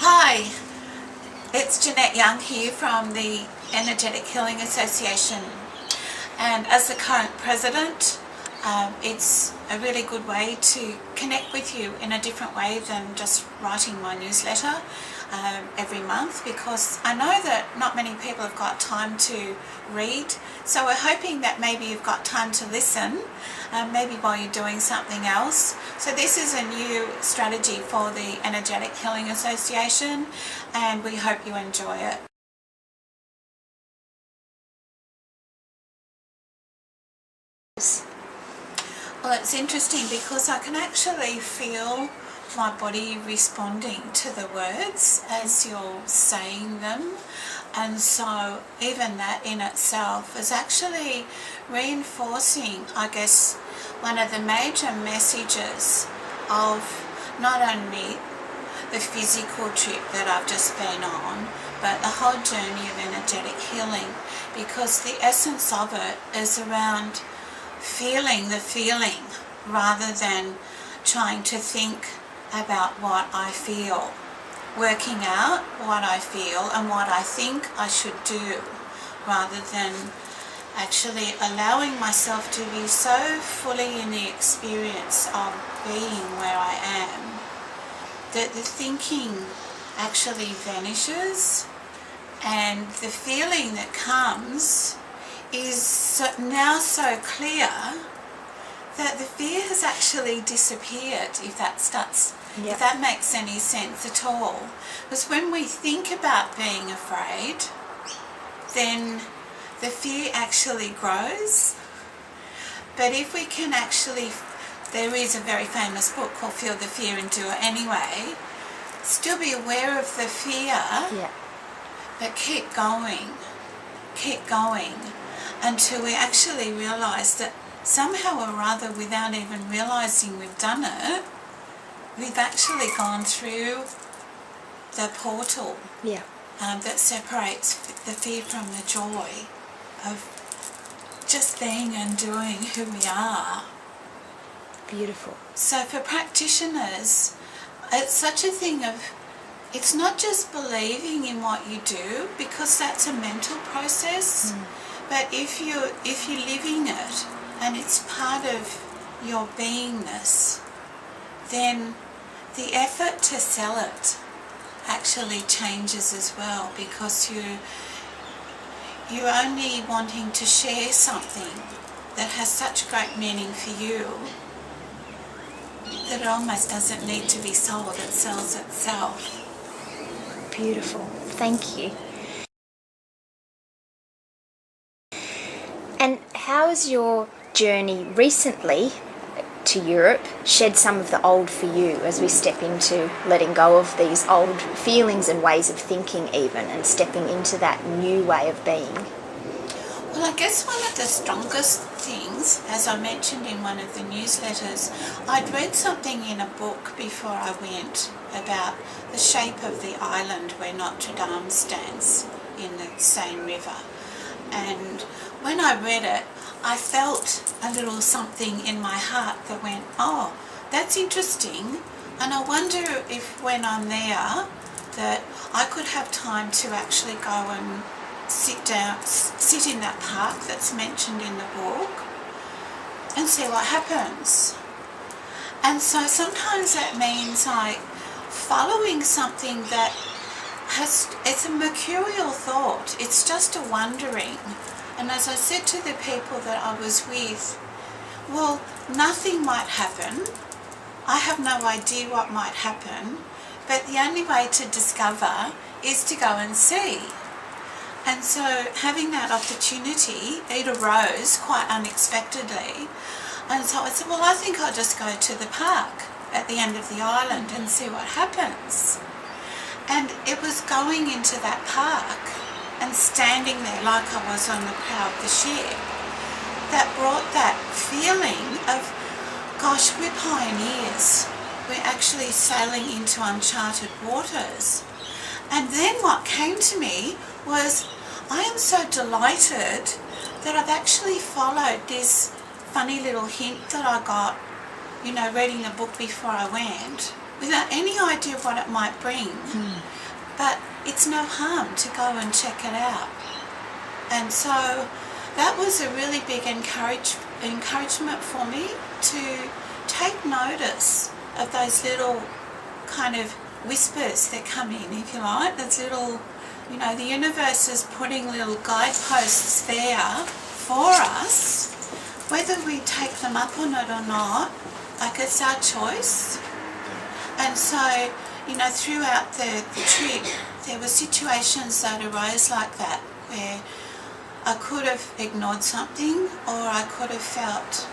Hi, it's Jeanette Young here from the Energetic Healing Association, and as the current president, it's a really good way to connect with you in a different way than just writing my newsletter every month, because I know that not many people have got time to read, so we're hoping that maybe you've got time to listen, maybe while you're doing something else. So this is a new strategy for the Energetic Healing Association, and we hope you enjoy it. Well, it's interesting because I can actually feel my body responding to the words as you're saying them, and so even that in itself is actually reinforcing, I guess, one of the major messages of not only the physical trip that I've just been on, but the whole journey of energetic healing, because the essence of it is around feeling the feeling rather than trying to think about what I feel, working out what I feel and what I think I should do, rather than actually allowing myself to be so fully in the experience of being where I am that the thinking actually vanishes, and the feeling that comes is now so clear that the fear has actually disappeared, if that makes any sense at all. Because when we think about being afraid, then the fear actually grows. But if we can actually, there is a very famous book called Feel the Fear and Do It Anyway, still be aware of the fear, but keep going until we actually realise that somehow or other, without even realising we've done it, we've actually gone through the portal that separates the fear from the joy of just being and doing who we are. Beautiful. So for practitioners, it's such a thing of, it's not just believing in what you do, because that's a mental process, but if you're living it and it's part of your beingness, then the effort to sell it actually changes as well, because you're only wanting to share something that has such great meaning for you that it almost doesn't need to be sold, it sells itself. Beautiful. Thank you. And how has your journey recently to Europe shed some of the old for you, as we step into letting go of these old feelings and ways of thinking even, and stepping into that new way of being? Well, I guess one of the strongest things, as I mentioned in one of the newsletters, I'd read something in a book before I went about the shape of the island where Notre Dame stands in the Seine River. And when I read it, I felt a little something in my heart that went, oh, that's interesting, and I wonder if when I'm there that I could have time to actually go and sit in that park that's mentioned in the book and see what happens. And so sometimes that means like following something that it's a mercurial thought, it's just a wondering. And as I said to the people that I was with, well, nothing might happen, I have no idea what might happen, but the only way to discover is to go and see. And so having that opportunity, it arose quite unexpectedly, and so I said, well, I think I'll just go to the park at the end of the island and see what happens. And it was going into that park and standing there like I was on the prow of the ship that brought that feeling of, gosh, we're pioneers. We're actually sailing into uncharted waters. And then what came to me was, I am so delighted that I've actually followed this funny little hint that I got, reading the book before I went, without any idea what it might bring. But it's no harm to go and check it out. And so that was a really big encouragement for me to take notice of those little kind of whispers that come in, if you like. Those little, the universe is putting little guideposts there for us, whether we take them up on it or not. Like, it's our choice. And so, throughout the trip, there were situations that arose like that, where I could have ignored something, or I could have felt,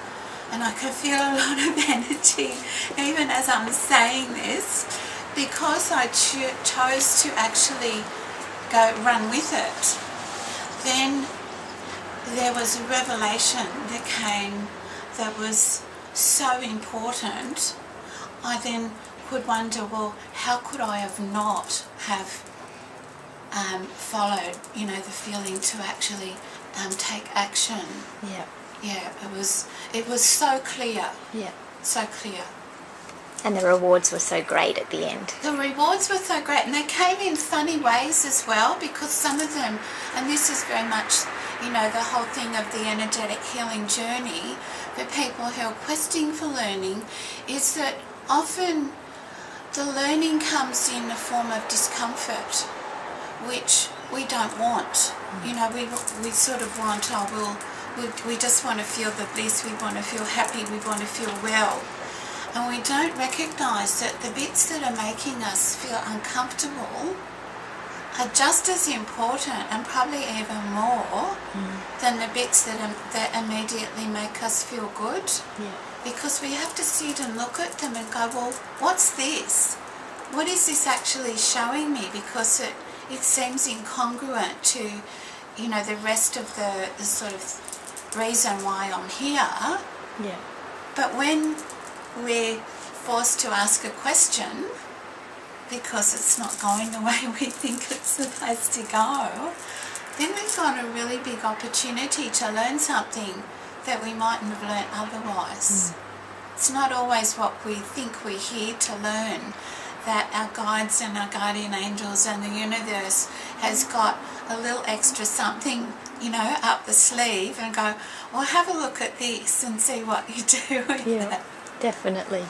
and I could feel a lot of energy even as I'm saying this, because I chose to actually run with it. Then there was a revelation that came that was so important. I then could wonder, well, how could I have not have followed, the feeling to actually take action? Yeah. Yeah, it was so clear. Yeah. So clear. And the rewards were so great at the end. The rewards were so great, and they came in funny ways as well, because some of them, and this is very much, the whole thing of the energetic healing journey for people who are questing for learning, is that often the learning comes in the form of discomfort, which we don't want. We sort of want, we just want to feel the bliss, we want to feel happy, we want to feel well. And we don't recognise that the bits that are making us feel uncomfortable are just as important, and probably even more, than the bits that immediately make us feel good. Yeah. Because we have to sit and look at them and go, well, what's this? What is this actually showing me? Because it seems incongruent to, the rest of the sort of reason why I'm here. Yeah. But when we're forced to ask a question, because it's not going the way we think it's supposed to go, then we've got a really big opportunity to learn something that we mightn't have learnt otherwise. It's not always what we think we're here to learn, that our guides and our guardian angels and the universe has got a little extra something, up the sleeve, and go, well, have a look at this and see what you do with it. Definitely.